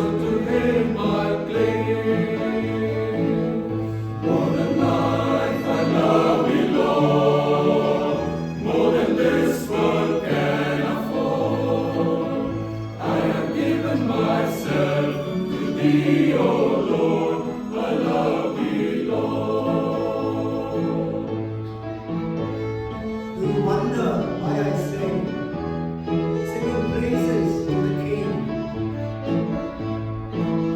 so to Him I cling. More than life I love Thee, Lord, more than this world can afford. I have given myself to Thee, O Lord, I love Thee, Lord. Do you wonder why I sing, singing praises to the King?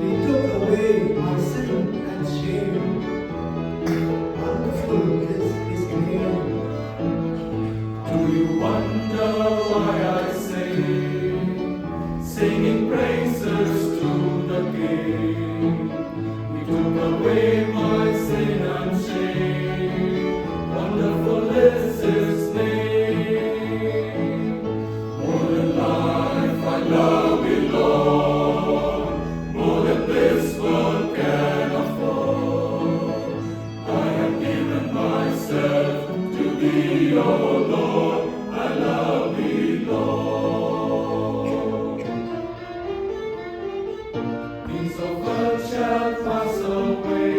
He took away my sin and shame. Wonderful is His name. Do you wonder why I sing, singing praises to the King? He took away my sin and shame. Wonderful is His name. More than life I love Thee, Lord, more than this world can afford. I have given myself to Thee, O Lord, I love Thee, Lord. Peace of earth shall pass away.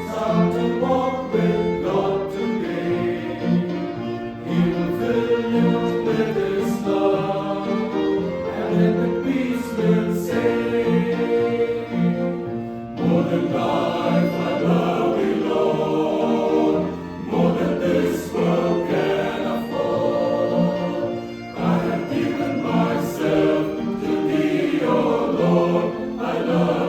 Start to walk with God today. He will fill you with His love, and then the peace will say, more than life I love Thee, Lord, more than this world can afford. I have given myself to Thee, O Lord, I love